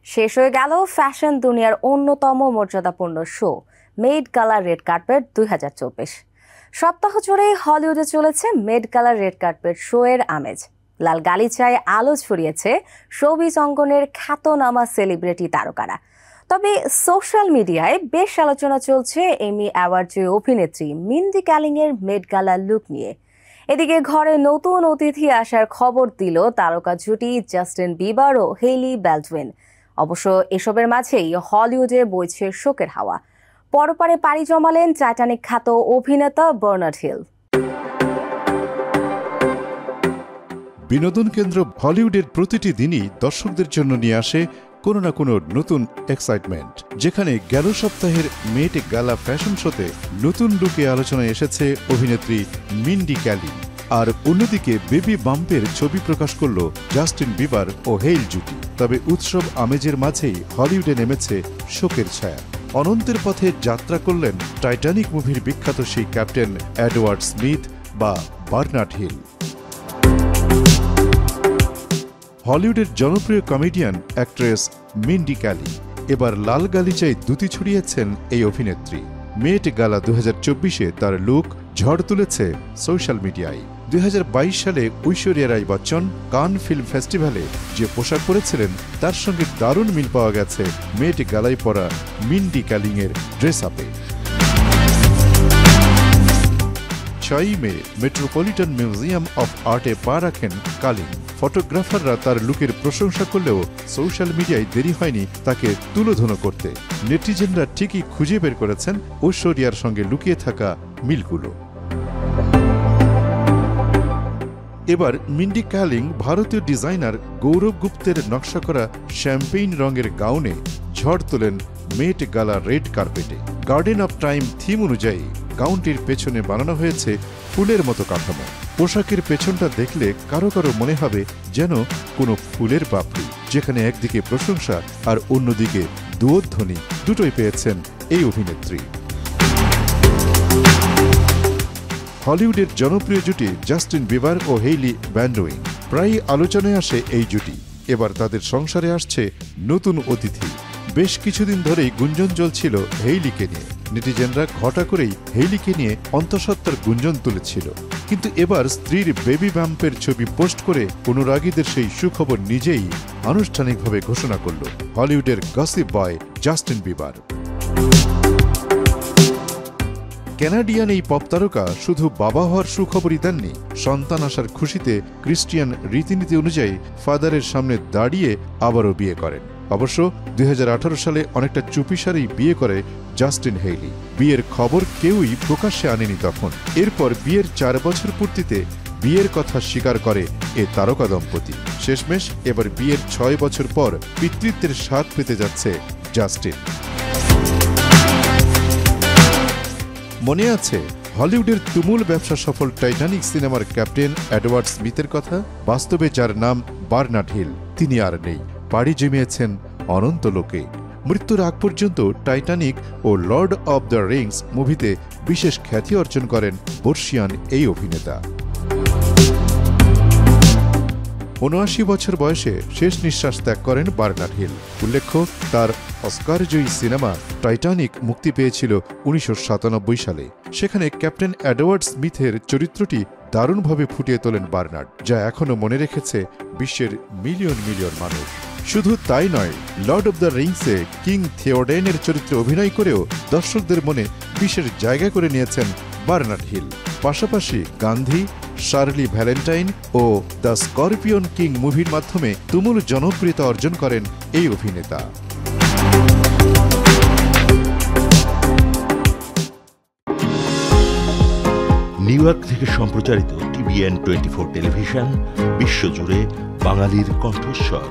শেষ হয়ে গেল ফ্যাশন দুনিয়ার অন্যতম মর্যাদাপূর্ণ শো মেড গালা রেড কার্পেট 2024। সপ্তাহ জুড়ে হলিউডে চলেছে মেড গালা রেড কার্পেট শো এর আমেজ। লাল গালিচায় আলো ছড়িয়েছে শোবিজ অঙ্গনের খ্যাতনামা সেলিব্রিটি তারকারা। তবে সোশ্যাল মিডিয়ায় বেশ আলোচনা চলছে এমি অ্যাওয়ার্ড জয়ী অভিনেত্রী মিন্ডি ক্যালিং এর মেড গালা লুক নিয়ে। এদিকে ঘরে নতুন অতিথি আসার খবর দিল তারকা জুটি জাস্টিন বিবার ও হেইলি বেলডউইন। অবশ্য এসবের মাঝেই হলিউডে বইছে শোকের হাওয়া। পরপারে পাড়ি জমালেন টাইটানিক খ্যাত অভিনেতা বার্নার্ড হিল। বিনোদন কেন্দ্র হলিউডের প্রতিটি দিনই দর্শকদের জন্য নিয়ে আসে কোনো না কোনো নতুন এক্সাইটমেন্ট। যেখানে গেল সপ্তাহের মেট গালা ফ্যাশন শোতে নতুন লুকে আলোচনায় এসেছে অভিনেত্রী মিন্ডি ক্যালিং, আর অন্যদিকে বেবি বাম্পের ছবি প্রকাশ করল জাস্টিন বিবার ও হেইল জুটি। তবে উৎসব আমেজের মাঝেই হলিউডে নেমেছে শোকের ছায়া। অনন্তের পথে যাত্রা করলেন টাইটানিক মুভির বিখ্যাত সেই ক্যাপ্টেন এডওয়ার্ড স্মিথ বা বার্নার্ড হিল। হলিউডের জনপ্রিয় কমেডিয়ান অ্যাক্ট্রেস মিন্ডি ক্যালিং এবার লাল গালিচায় দ্যুতি ছড়িয়েছেন এই অভিনেত্রী। মেট গালা 2024-এ তার লুক ঝড় তুলেছে সোশ্যাল মিডিয়ায়। 2022 সালে ঐশ্বরিয়া রাই বচ্চন কান ফিল্ম ফেস্টিভ্যালে যে পোশাক পরেছিলেন তার সঙ্গে দারুণ মিল পাওয়া গেছে মেট গালায় পরা মিন্ডি ক্যালিং এর ড্রেস আপে। 6 মে মেট্রোপলিটন মিউজিয়াম অফ আর্টে পা রাখেন ক্যালিং। ফটোগ্রাফাররা তার লুকের প্রশংসা করলেও সোশ্যাল মিডিয়ায় দেরি হয়নি তাকে তুলোধনো করতে। নেটিজেনরা ঠিকই খুঁজে বের করেছেন ঐশ্বরিয়ার সঙ্গে লুকিয়ে থাকা মিলগুলো। এবার মিন্ডি ক্যালিং ভারতীয় ডিজাইনার গৌরব গুপ্তের নকশা করা শ্যাম্পেইন রঙের গাউনে ঝড় তোলেন মেট গালা রেড কার্পেটে। গার্ডেন অব টাইম থিম অনুযায়ী গাউনটির পেছনে বানানো হয়েছে ফুলের মতো কাঠামো। পোশাকের পেছনটা দেখলে কারো কারো মনে হবে যেন কোনো ফুলের পাপড়ি, যেখানে একদিকে প্রশংসা আর অন্যদিকে দুয়োধ্বনি দুটোই পেয়েছেন এই অভিনেত্রী। হলিউডের জনপ্রিয় জুটি জাস্টিন বিবার ও হেইলি বেলডউইন প্রায়ই আলোচনায় আসে এই জুটি। এবার তাদের সংসারে আসছে নতুন অতিথি। বেশ কিছুদিন ধরেই গুঞ্জন চলছিল হেইলিকে নিয়ে। নেটিজেনরা ঘটা করেই হেইলিকে নিয়ে অন্তঃসত্ত্বার গুঞ্জন তুলেছিল, কিন্তু এবার স্ত্রীর বেবি বাম্পের ছবি পোস্ট করে অনুরাগীদের সেই সুখবর নিজেই আনুষ্ঠানিকভাবে ঘোষণা করল হলিউডের গসিপ বয় জাস্টিন বিবার। ক্যানাডিয়ান এই পপ তারকা শুধু বাবা হওয়ার সুখবরই দেননি, সন্তান আসার খুশিতে খ্রিস্টিয়ান রীতিনীতি অনুযায়ী ফাদারের সামনে দাঁড়িয়ে আবারও বিয়ে করেন। অবশ্য 2018 সালে অনেকটা চুপিসারেই বিয়ে করে জাস্টিন হেইলি। বিয়ের খবর কেউই প্রকাশ্যে আনেনি তখন। এরপর বিয়ের 4 বছর পূর্তিতে বিয়ের কথা স্বীকার করে এ তারকা দম্পতি। শেষমেশ এবার বিয়ের 6 বছর পর পিতৃত্বের স্বাদ পেতে যাচ্ছে জাস্টিন। মনে আছে হলিউডের তুমুল ব্যবসা সফল টাইটানিক সিনেমার ক্যাপ্টেন এডওয়ার্ড স্মিথের কথা? বাস্তবে যার নাম বার্নার্ড হিল, তিনি আর নেই, পাড়ি জমিয়েছেন অনন্ত লোকে। মৃত্যুর আগ পর্যন্ত টাইটানিক ও লর্ড অব দ্য রিংস মুভিতে বিশেষ খ্যাতি অর্জন করেন বর্ষিয়ান এই অভিনেতা। ৭৯ বছর বয়সে শেষ নিঃশ্বাস ত্যাগ করেন বার্নার্ড হিল। উল্লেখ্য, তার অস্কারজয়ী সিনেমা টাইটানিক মুক্তি পেয়েছিল ১৯৯৭ সালে। সেখানে ক্যাপ্টেন এডওয়ার্ড স্মিথের চরিত্রটি দারুণভাবে ফুটিয়ে তোলেন বার্নার্ড, যা এখনও মনে রেখেছে বিশ্বের মিলিয়ন মিলিয়ন মানুষ। শুধু তাই নয়, লর্ড অব দ্য রিংসে কিং থিওডেনের চরিত্রে অভিনয় করেও দর্শকদের মনে বিশেষ জায়গা করে নিয়েছেন বার্নার্ড হিল। পাশাপাশি গান্ধী, শার্লি ভ্যালেন্টাইন ও দ্য স্করপিয়ন কিং মুভির মাধ্যমে তুমুল জনপ্রিয়তা অর্জন করেন এই অভিনেতা। নিউ ইয়র্ক থেকে সম্প্রচারিত TVN 24 টেলিভিশন বিশ্বজুড়ে বাঙালির কণ্ঠস্বর।